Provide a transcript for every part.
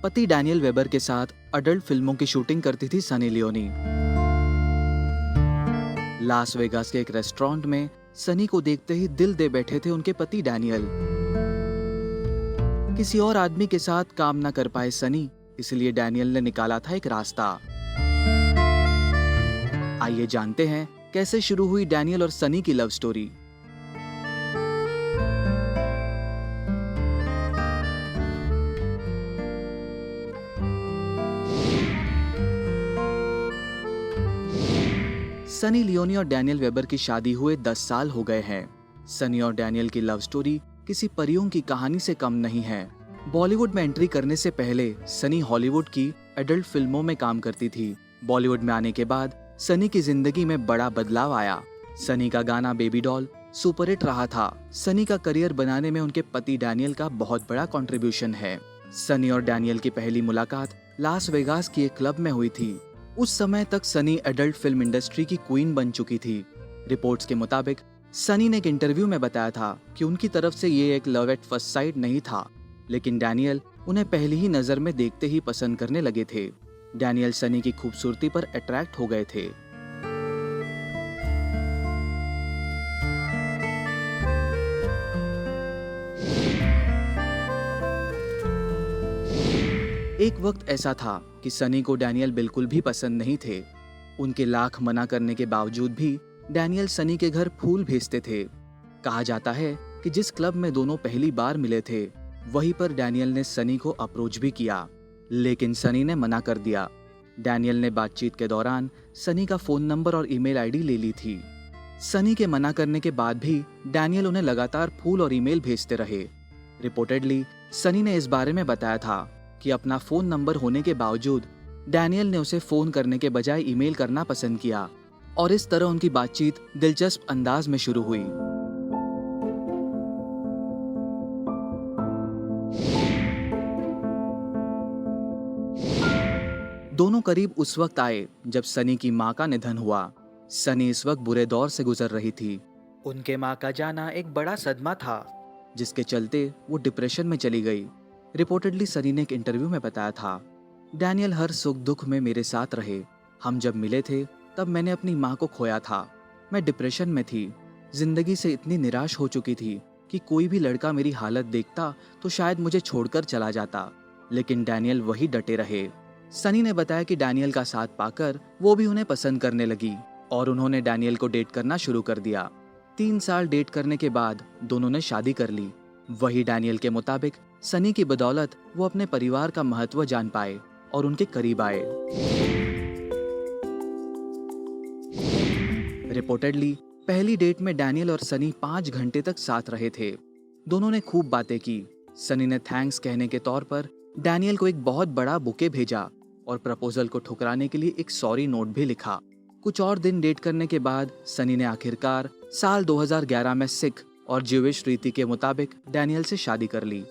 पति Daniel weber के साथ अडल्ट फिल्मों की शूटिंग करती थी सनी लियोनी। लास वेगास के एक रेस्टोरेंट में सनी को देखते ही दिल दे बैठे थे उनके पति डैनियल। किसी और आदमी के साथ काम न कर पाए सनी, इसलिए डैनियल ने निकाला था एक रास्ता। आइए जानते हैं कैसे शुरू हुई डैनियल और सनी की लव स्टोरी। सनी लियोनी और डैनियल वेबर की शादी हुए 10 साल हो गए हैं। सनी और डैनियल की लव स्टोरी किसी परियों की कहानी से कम नहीं है। बॉलीवुड में एंट्री करने से पहले सनी हॉलीवुड की एडल्ट फिल्मों में काम करती थी। बॉलीवुड में आने के बाद सनी की जिंदगी में बड़ा बदलाव आया। सनी का गाना बेबी डॉल सुपरहिट रहा था। सनी का करियर बनाने में उनके पति डैनियल का बहुत बड़ा कंट्रीब्यूशन है। सनी और डैनियल की पहली मुलाकात लास वेगास की एक क्लब में हुई थी। उस समय तक सनी एडल्ट फिल्म इंडस्ट्री की क्वीन बन चुकी थी। रिपोर्ट्स के मुताबिक सनी ने एक इंटरव्यू में बताया था कि उनकी तरफ से ये एक लव एट फर्स्ट साइट नहीं था, लेकिन डैनियल उन्हें पहली ही नजर में देखते ही पसंद करने लगे थे। डैनियल सनी की खूबसूरती पर अट्रैक्ट हो गए थे। एक वक्त ऐसा था कि सनी को डैनियल बिल्कुल भी पसंद नहीं थे। उनके लाख मना करने के बावजूद भी डैनियल सनी के घर फूल भेजते थे। कहा जाता है कि जिस क्लब में दोनों पहली बार मिले थे, वहीं पर डैनियल ने सनी को अप्रोच भी किया, लेकिन सनी ने मना कर दिया। डैनियल ने बातचीत के दौरान सनी का फोन नंबर और ईमेल आईडी ले ली थी। सनी के मना करने के बाद भी डैनियल उन्हें लगातार फूल और ईमेल भेजते रहे। रिपोर्टेडली सनी ने इस बारे में बताया था कि अपना फोन नंबर होने के बावजूद डैनियल ने उसे फोन करने के बजाय ईमेल करना पसंद किया, और इस तरह उनकी बातचीत दिलचस्प अंदाज में शुरू हुई। दोनों करीब उस वक्त आए जब सनी की मां का निधन हुआ। सनी इस वक्त बुरे दौर से गुजर रही थी। उनके मां का जाना एक बड़ा सदमा था, जिसके चलते वो डिप्रेशन में चली गई। रिपोर्टेडली सनी ने एक इंटरव्यू में बताया था, डैनियल हर सुख दुख में मेरे साथ रहे। हम जब मिले थे तब मैंने अपनी माँ को खोया था। मैं डिप्रेशन में थी, जिंदगी से इतनी निराश हो चुकी थी कि कोई भी लड़का मेरी हालत देखता तो शायद मुझे छोड़कर चला जाता, लेकिन डैनियल वही डटे रहे। सनी ने बताया कि डैनियल का साथ पाकर वो भी उन्हें पसंद करने लगी और उन्होंने डैनियल को डेट करना शुरू कर दिया। 3 साल डेट करने के बाद दोनों ने शादी कर ली। वही डैनियल के मुताबिक सनी की बदौलत वो अपने परिवार का महत्व जान पाए और उनके करीब आए। रिपोर्टेडली पहली डेट में डैनियल और सनी 5 घंटे तक साथ रहे थे। दोनों ने खूब बातें की। सनी ने थैंक्स कहने के तौर पर डैनियल को एक बहुत बड़ा बुके भेजा और प्रपोजल को ठुकराने के लिए एक सॉरी नोट भी लिखा। कुछ और दिन डेट करने के बाद सनी ने आखिरकार साल 2011 में सिख और ज्यूइश रीति के मुताबिक डैनियल से शादी कर ली।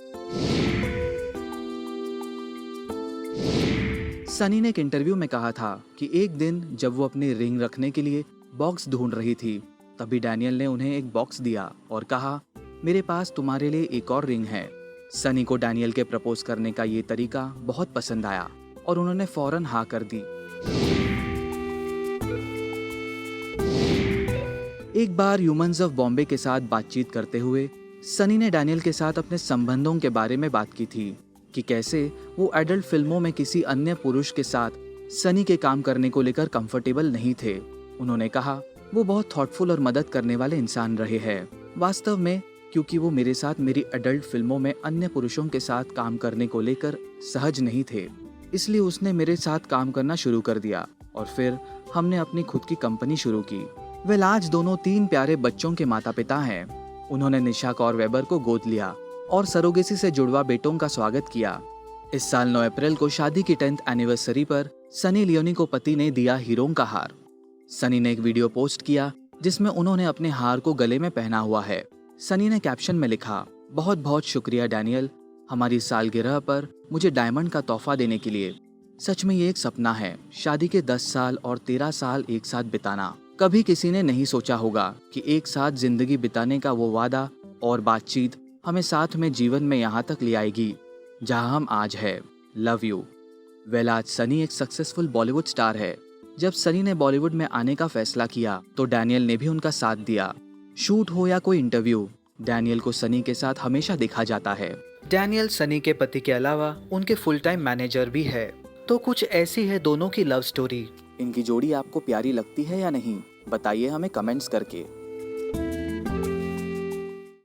सनी ने एक इंटरव्यू में कहा था कि एक दिन जब वो अपनी रिंग रखने के लिए बॉक्स ढूंढ रही थी, तभी डैनियल ने उन्हें एक बॉक्स दिया और कहा, मेरे पास तुम्हारे लिए एक और रिंग है। सनी को डैनियल के प्रपोज करने का ये तरीका बहुत पसंद आया और उन्होंने फौरन हाँ कर दी। एक बार ह्यूमंस ऑफ बॉम्बे के साथ बातचीत करते हुए सनी ने डैनियल के साथ अपने संबंधों के बारे में बात की थी कि कैसे वो एडल्ट फिल्मों में किसी अन्य पुरुष के साथ सनी के काम करने को लेकर कंफर्टेबल नहीं थे। उन्होंने कहा, वो बहुत थॉटफुल और मदद करने वाले इंसान रहे हैं। वास्तव में क्योंकि वो मेरे साथ मेरी एडल्ट फिल्मों में अन्य पुरुषों के साथ काम करने को लेकर सहज नहीं थे, इसलिए उसने मेरे साथ काम करना शुरू कर दिया और फिर हमने अपनी खुद की कंपनी शुरू की। वेल, आज दोनों 3 प्यारे बच्चों के माता पिता हैं। उन्होंने निशा कौर वेबर को गोद लिया और सरोगेसी से जुड़वा बेटों का स्वागत किया। इस साल 9 अप्रैल को शादी की 10th एनिवर्सरी पर सनी लियोनी को पति ने दिया हीरों का हार। सनी ने एक वीडियो पोस्ट किया जिसमें उन्होंने अपने हार को गले में पहना हुआ है। सनी ने कैप्शन में लिखा, बहुत बहुत शुक्रिया डैनियल, हमारी सालगिरह पर मुझे डायमंड का तोहफा देने के लिए। सच में ये एक सपना है, शादी के 10 साल और 13 साल एक साथ बिताना। कभी किसी ने नहीं सोचा होगा कि एक साथ जिंदगी बिताने का वो वादा और बातचीत हमें साथ में जीवन में यहाँ तक ले आएगी जहाँ हम आज है। Love you. वेल, आज सनी एक सक्सेसफुल बॉलीवुड स्टार है। जब सनी ने बॉलीवुड में आने का फैसला किया तो डैनियल ने भी उनका साथ दिया। शूट हो या कोई इंटरव्यू, डैनियल को सनी के साथ हमेशा देखा जाता है। डैनियल सनी के पति के अलावा उनके फुल टाइम मैनेजर भी है। तो कुछ ऐसी है दोनों की लव स्टोरी। इनकी जोड़ी आपको प्यारी लगती है या नहीं, बताइए हमें कमेंट्स करके।